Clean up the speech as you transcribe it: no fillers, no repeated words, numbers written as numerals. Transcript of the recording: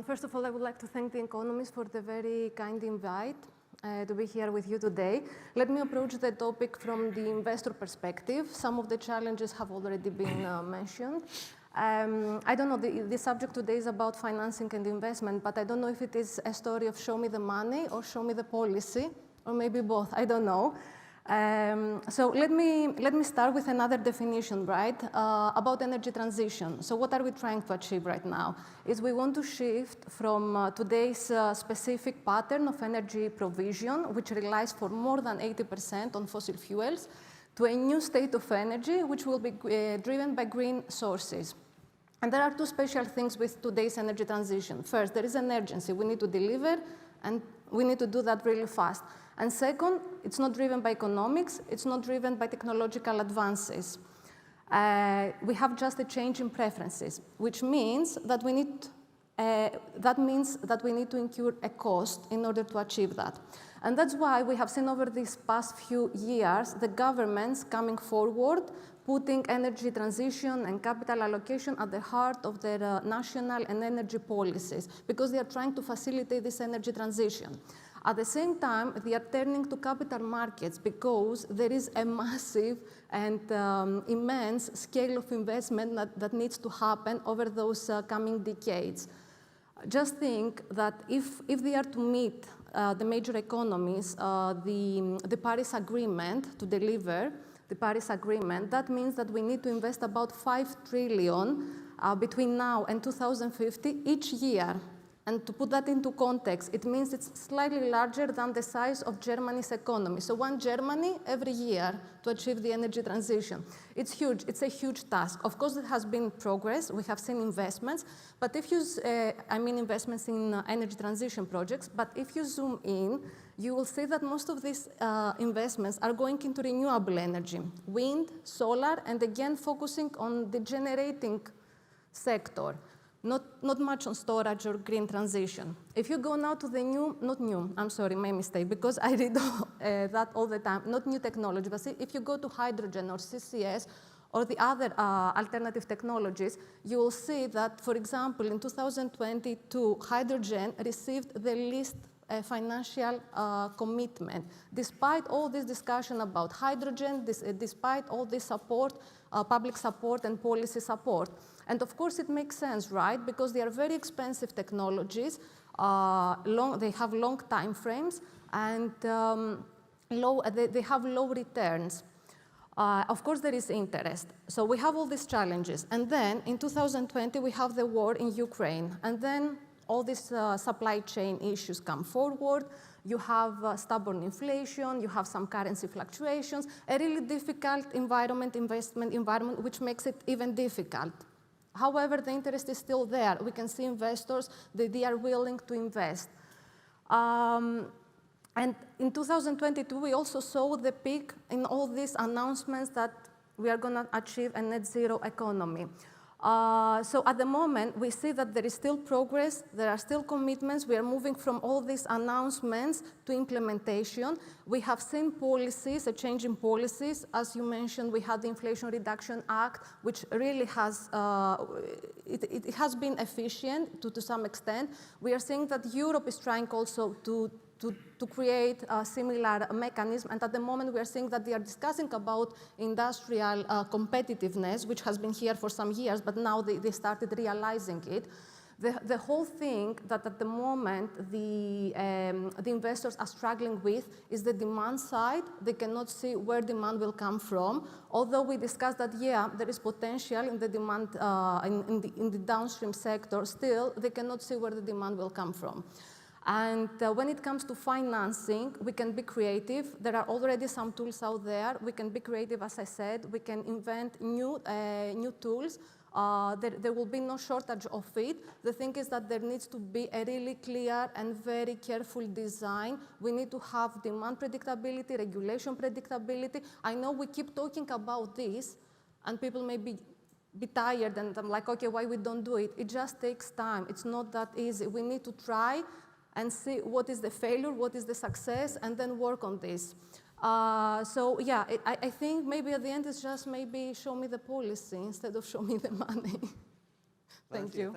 First of all, I would like to thank the Economist for the very kind invite to be here with you today. Let me approach the topic from the investor perspective. Some of the challenges have already been mentioned. I don't know, the subject today is about financing and investment, but I don't know if it is a story of show me the money or show me the policy, or maybe both, I don't know. So let me start with another definition, right, about energy transition. So what are we trying to achieve right now? Is we want to shift from today's specific pattern of energy provision, which relies for more than 80% on fossil fuels, to a new state of energy, which will be driven by green sources. And there are two special things with today's energy transition. First, there is an urgency. We need to deliver, and we need to do that really fast. And second, it's not driven by economics, it's not driven by technological advances. We have just a change in preferences, which means that we need to incur a cost in order to achieve that. And that's why we have seen over these past few years the governments coming forward, putting energy transition and capital allocation at the heart of their national and energy policies, because they are trying to facilitate this energy transition. At the same time, they are turning to capital markets because there is a massive and immense scale of investment that needs to happen over those coming decades. Just think that if they are to meet the major economies, the Paris Agreement, to deliver the Paris Agreement, that means that we need to invest about 5 trillion between now and 2050 each year. And to put that into context, it means it's slightly larger than the size of Germany's economy. So one Germany every year to achieve the energy transition. It's huge. It's a huge task. Of course, there has been progress. We have seen investments. But if you, I mean investments in energy transition projects. But if you zoom in, you will see that most of these investments are going into renewable energy. Wind, solar, and again, focusing on the generating sector. Not much on storage or green transition. If you go now to the I'm sorry, my mistake, because I read that all the time, not new technology, but see, if you go to hydrogen or CCS or the other alternative technologies, you will see that, for example, in 2022, hydrogen received the least financial commitment. Despite all this discussion about hydrogen, despite all this support, public support and policy support. And of course, it makes sense, right? Because they are very expensive technologies, they have long time frames, and they have low returns. Of course, there is interest. So we have all these challenges. And then in 2020, we have the war in Ukraine. And then all these supply chain issues come forward. You have stubborn inflation, you have some currency fluctuations, a really difficult investment environment, which makes it even difficult. However, the interest is still there. We can see investors, they are willing to invest. And in 2022, we also saw the peak in all these announcements that we are going to achieve a net zero economy. So at the moment, we see that there is still progress, there are still commitments, we are moving from all these announcements to implementation. We have seen policies, a change in policies. As you mentioned, we had the Inflation Reduction Act, which really has, it has been efficient to some extent. We are seeing that Europe is trying also to create a similar mechanism. And at the moment, we are seeing that they are discussing about industrial competitiveness, which has been here for some years, but now they started realizing it. The whole thing that at the moment the investors are struggling with is the demand side. They cannot see where demand will come from. Although we discussed that, yeah, there is potential in the demand, in the downstream sector, still they cannot see where the demand will come from. And when it comes to financing, we can be creative. There are already some tools out there. We can be creative, as I said. We can invent new tools. There will be no shortage of it. The thing is that there needs to be a really clear and very careful design. We need to have demand predictability, regulation predictability. I know we keep talking about this, and people may be tired, and I'm like, okay, why we don't do it? It just takes time. It's not that easy. We need to try and see what is the failure, what is the success, and then work on this. So yeah, I think maybe at the end it's just maybe show me the policy instead of show me the money. Thank you.